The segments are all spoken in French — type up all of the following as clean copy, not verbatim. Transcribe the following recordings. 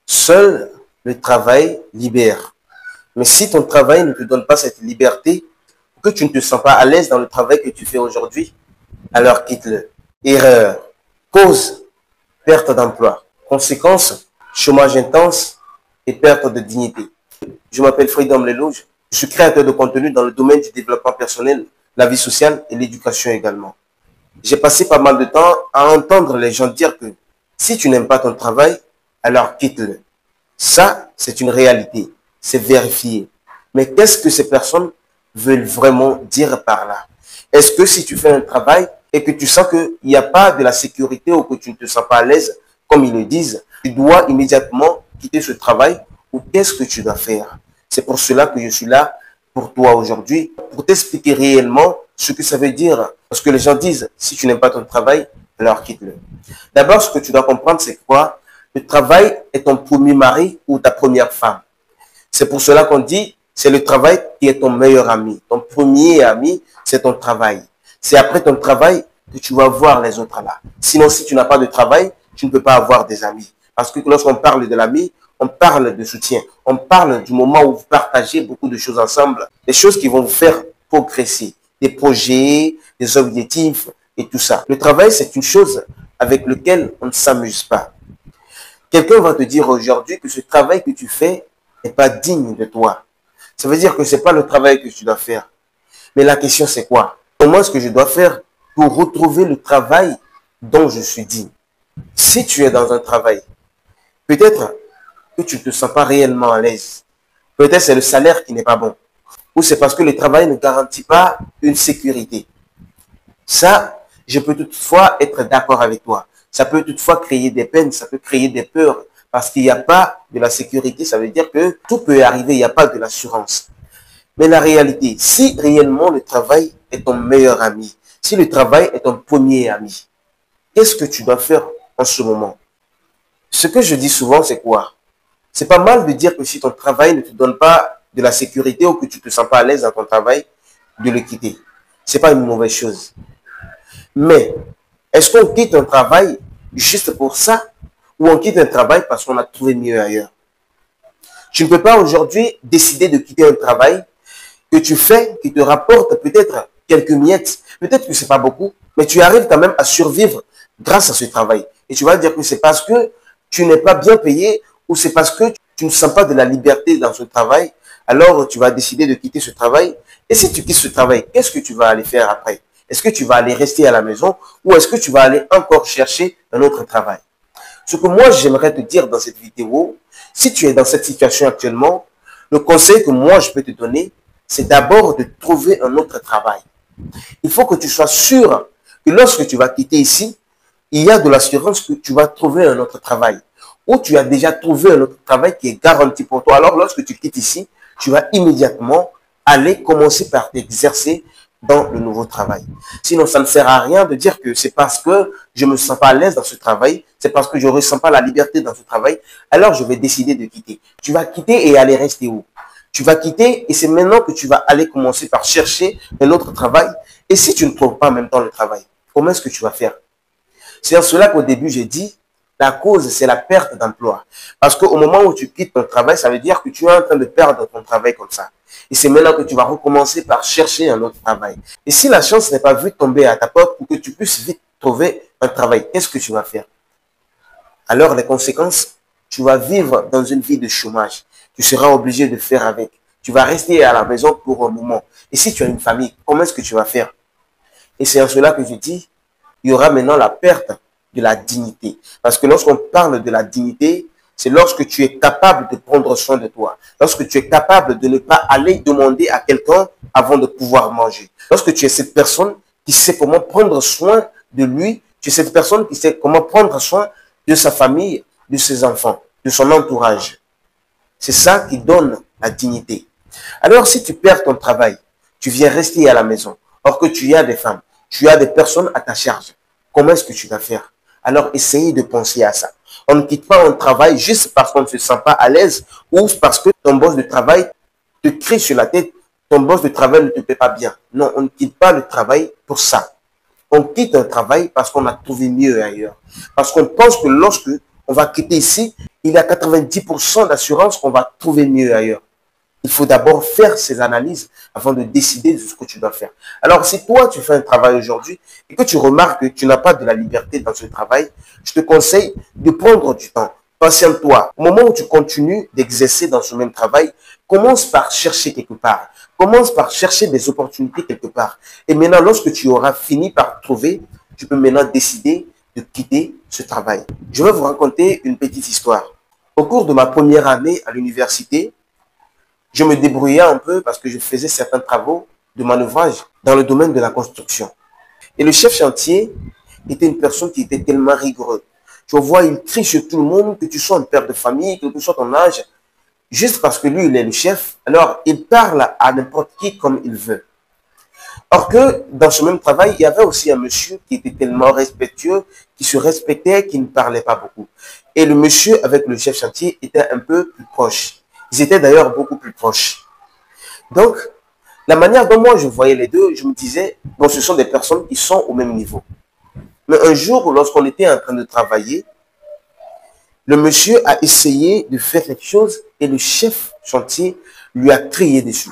Seul le travail libère. Mais si ton travail ne te donne pas cette liberté, que tu ne te sens pas à l'aise dans le travail que tu fais aujourd'hui, alors quitte-le. Erreur. Cause, perte d'emploi. Conséquence, chômage intense et perte de dignité. Je m'appelle Freedom Lelouch. Je suis créateur de contenu dans le domaine du développement personnel, la vie sociale et l'éducation également. J'ai passé pas mal de temps à entendre les gens dire que si tu n'aimes pas ton travail, alors quitte-le. Ça, c'est une réalité. C'est vérifié. Mais qu'est-ce que ces personnes veulent vraiment dire par là? Est-ce que si tu fais un travail et que tu sens qu'il n'y a pas de la sécurité ou que tu ne te sens pas à l'aise, comme ils le disent, tu dois immédiatement quitter ce travail ou qu'est-ce que tu dois faire? C'est pour cela que je suis là pour toi aujourd'hui, pour t'expliquer réellement ce que ça veut dire. Parce que les gens disent, si tu n'aimes pas ton travail, alors quitte-le. D'abord, ce que tu dois comprendre, c'est quoi? Le travail est ton premier mari ou ta première femme. C'est pour cela qu'on dit, c'est le travail qui est ton meilleur ami. Ton premier ami, c'est ton travail. C'est après ton travail que tu vas voir les autres là. Sinon, si tu n'as pas de travail, tu ne peux pas avoir des amis. Parce que lorsqu'on parle de l'ami, on parle de soutien. On parle du moment où vous partagez beaucoup de choses ensemble. Des choses qui vont vous faire progresser. Des projets, des objectifs et tout ça. Le travail, c'est une chose avec laquelle on ne s'amuse pas. Quelqu'un va te dire aujourd'hui que ce travail que tu fais n'est pas digne de toi. Ça veut dire que ce n'est pas le travail que tu dois faire. Mais la question, c'est quoi? Comment est-ce que je dois faire pour retrouver le travail dont je suis digne? Si tu es dans un travail, peut-être que tu ne te sens pas réellement à l'aise. Peut-être c'est le salaire qui n'est pas bon. Ou c'est parce que le travail ne garantit pas une sécurité. Ça, je peux toutefois être d'accord avec toi. Ça peut toutefois créer des peines, ça peut créer des peurs. Parce qu'il n'y a pas de la sécurité, ça veut dire que tout peut arriver, il n'y a pas de l'assurance. Mais la réalité, si réellement le travail est ton meilleur ami, si le travail est ton premier ami, qu'est-ce que tu dois faire en ce moment? Ce que je dis souvent, c'est quoi? C'est pas mal de dire que si ton travail ne te donne pas de la sécurité ou que tu ne te sens pas à l'aise dans ton travail, de le quitter. C'est pas une mauvaise chose. Mais, est-ce qu'on quitte un travail juste pour ça ou on quitte un travail parce qu'on a trouvé mieux ailleurs? Tu ne peux pas aujourd'hui décider de quitter un travail que tu fais, qui te rapporte peut-être quelques miettes. Peut-être que c'est pas beaucoup, mais tu arrives quand même à survivre grâce à ce travail. Et tu vas dire que c'est parce que tu n'es pas bien payé ou c'est parce que tu ne sens pas de la liberté dans ce travail, alors tu vas décider de quitter ce travail. Et si tu quittes ce travail, qu'est-ce que tu vas aller faire après? Est-ce que tu vas aller rester à la maison ou est-ce que tu vas aller encore chercher un autre travail? Ce que moi, j'aimerais te dire dans cette vidéo, si tu es dans cette situation actuellement, le conseil que moi, je peux te donner, c'est d'abord de trouver un autre travail. Il faut que tu sois sûr que lorsque tu vas quitter ici, il y a de l'assurance que tu vas trouver un autre travail. Ou tu as déjà trouvé un autre travail qui est garanti pour toi. Alors, lorsque tu quittes ici, tu vas immédiatement aller commencer par t'exercer dans le nouveau travail. Sinon, ça ne sert à rien de dire que c'est parce que je ne me sens pas à l'aise dans ce travail, c'est parce que je ne ressens pas la liberté dans ce travail, alors je vais décider de quitter. Tu vas quitter et aller rester où? Tu vas quitter et c'est maintenant que tu vas aller commencer par chercher un autre travail. Et si tu ne trouves pas en même temps le travail, comment est-ce que tu vas faire? C'est en cela qu'au début, j'ai dit, la cause, c'est la perte d'emploi. Parce qu'au moment où tu quittes ton travail, ça veut dire que tu es en train de perdre ton travail comme ça. Et c'est maintenant que tu vas recommencer par chercher un autre travail. Et si la chance n'est pas vue tomber à ta porte pour que tu puisses vite trouver un travail, qu'est-ce que tu vas faire? Alors, les conséquences, tu vas vivre dans une vie de chômage. Tu seras obligé de faire avec. Tu vas rester à la maison pour un moment. Et si tu as une famille, comment est-ce que tu vas faire? Et c'est en cela que je dis, il y aura maintenant la perte de la dignité. Parce que lorsqu'on parle de la dignité, c'est lorsque tu es capable de prendre soin de toi. Lorsque tu es capable de ne pas aller demander à quelqu'un avant de pouvoir manger. Lorsque tu es cette personne qui sait comment prendre soin de lui, tu es cette personne qui sait comment prendre soin de sa famille, de ses enfants, de son entourage. C'est ça qui donne la dignité. Alors si tu perds ton travail, tu viens rester à la maison, or que tu as des femmes, tu as des personnes à ta charge, comment est-ce que tu vas faire? Alors essayez de penser à ça. On ne quitte pas un travail juste parce qu'on ne se sent pas à l'aise ou parce que ton boss de travail te crie sur la tête, ton boss de travail ne te paie pas bien. Non, on ne quitte pas le travail pour ça. On quitte un travail parce qu'on a trouvé mieux ailleurs. Parce qu'on pense que lorsque on va quitter ici, il y a 90% d'assurance qu'on va trouver mieux ailleurs. Il faut d'abord faire ces analyses avant de décider de ce que tu dois faire. Alors, si toi, tu fais un travail aujourd'hui et que tu remarques que tu n'as pas de la liberté dans ce travail, je te conseille de prendre du temps. Patiente-toi. Au moment où tu continues d'exercer dans ce même travail, commence par chercher quelque part. Commence par chercher des opportunités quelque part. Et maintenant, lorsque tu auras fini par trouver, tu peux maintenant décider de quitter ce travail. Je vais vous raconter une petite histoire. Au cours de ma première année à l'université, je me débrouillais un peu parce que je faisais certains travaux de manœuvrage dans le domaine de la construction. Et le chef chantier était une personne qui était tellement rigoureuse. Tu vois, il crie sur tout le monde, que tu sois un père de famille, que tu sois ton âge, juste parce que lui, il est le chef. Alors, il parle à n'importe qui comme il veut. Or que dans ce même travail, il y avait aussi un monsieur qui était tellement respectueux, qui se respectait, qui ne parlait pas beaucoup. Et le monsieur avec le chef chantier était un peu plus proche. Ils étaient d'ailleurs beaucoup plus proches. Donc, la manière dont moi je voyais les deux, je me disais, bon, ce sont des personnes qui sont au même niveau. Mais un jour, lorsqu'on était en train de travailler, le monsieur a essayé de faire quelque chose et le chef chantier lui a crié dessus.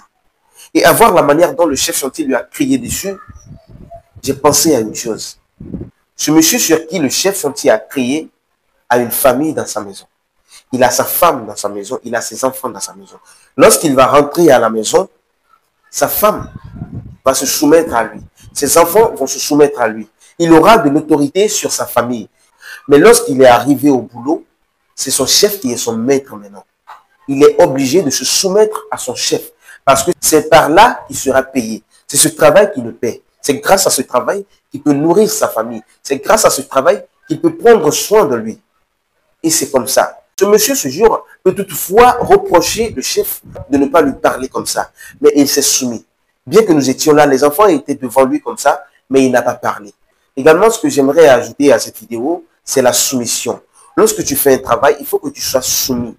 Et à voir la manière dont le chef chantier lui a crié dessus, j'ai pensé à une chose. Ce monsieur sur qui le chef chantier a crié a une famille dans sa maison. Il a sa femme dans sa maison, il a ses enfants dans sa maison. Lorsqu'il va rentrer à la maison, sa femme va se soumettre à lui. Ses enfants vont se soumettre à lui. Il aura de l'autorité sur sa famille. Mais lorsqu'il est arrivé au boulot, c'est son chef qui est son maître maintenant. Il est obligé de se soumettre à son chef. Parce que c'est par là qu'il sera payé. C'est ce travail qui le paie. C'est grâce à ce travail qu'il peut nourrir sa famille. C'est grâce à ce travail qu'il peut prendre soin de lui. Et c'est comme ça. Ce monsieur, ce jour, peut toutefois reprocher le chef de ne pas lui parler comme ça. Mais il s'est soumis. Bien que nous étions là, les enfants étaient devant lui comme ça, mais il n'a pas parlé. Également, ce que j'aimerais ajouter à cette vidéo, c'est la soumission. Lorsque tu fais un travail, il faut que tu sois soumis.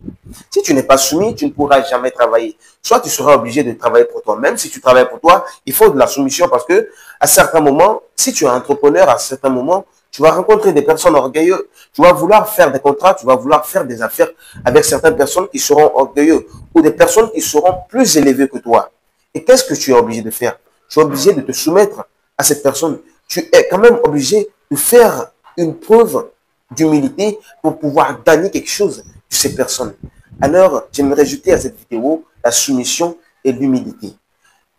Si tu n'es pas soumis, tu ne pourras jamais travailler. Soit tu seras obligé de travailler pour toi. Même si tu travailles pour toi, il faut de la soumission parce que à certains moments, si tu es entrepreneur, à certains moments, tu vas rencontrer des personnes orgueilleuses. Tu vas vouloir faire des contrats, tu vas vouloir faire des affaires avec certaines personnes qui seront orgueilleuses ou des personnes qui seront plus élevées que toi. Et qu'est-ce que tu es obligé de faire? Tu es obligé de te soumettre à cette personne. Tu es quand même obligé de faire une preuve d'humilité pour pouvoir gagner quelque chose de ces personnes. Alors, j'aimerais ajouter à cette vidéo la soumission et l'humilité.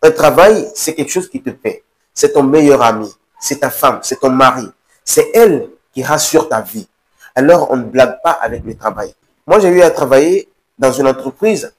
Un travail, c'est quelque chose qui te paie. C'est ton meilleur ami, c'est ta femme, c'est ton mari. C'est elle qui rassure ta vie. Alors, on ne blague pas avec le travail. Moi, j'ai eu à travailler dans une entreprise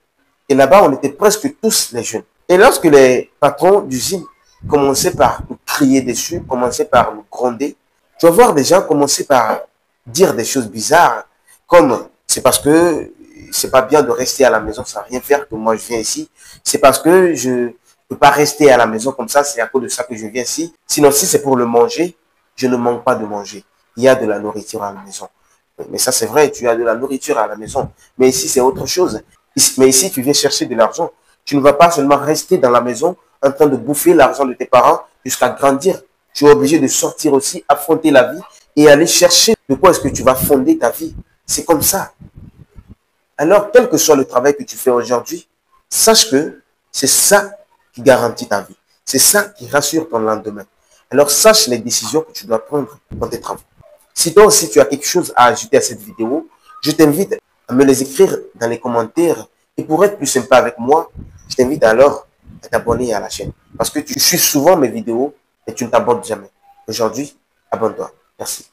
et là-bas, on était presque tous les jeunes. Et lorsque les patrons d'usine commençaient par nous crier dessus, commençaient par nous gronder, tu vas voir des gens commencer par dire des choses bizarres, comme c'est parce que c'est pas bien de rester à la maison sans rien faire que moi je viens ici. C'est parce que je ne peux pas rester à la maison comme ça, c'est à cause de ça que je viens ici. Sinon, si c'est pour le manger, je ne manque pas de manger. Il y a de la nourriture à la maison. Mais ça, c'est vrai, tu as de la nourriture à la maison. Mais ici, c'est autre chose. Mais ici, tu viens chercher de l'argent. Tu ne vas pas seulement rester dans la maison en train de bouffer l'argent de tes parents jusqu'à grandir. Tu es obligé de sortir aussi, affronter la vie et aller chercher de quoi est-ce que tu vas fonder ta vie. C'est comme ça. Alors, quel que soit le travail que tu fais aujourd'hui, sache que c'est ça qui garantit ta vie. C'est ça qui rassure ton lendemain. Alors, sache les décisions que tu dois prendre dans tes travaux. Sinon, si tu as quelque chose à ajouter à cette vidéo, je t'invite à me les écrire dans les commentaires. Et pour être plus sympa avec moi, je t'invite alors à t'abonner à la chaîne. Parce que tu suis souvent mes vidéos et tu ne t'abonnes jamais. Aujourd'hui, abonne-toi. Merci.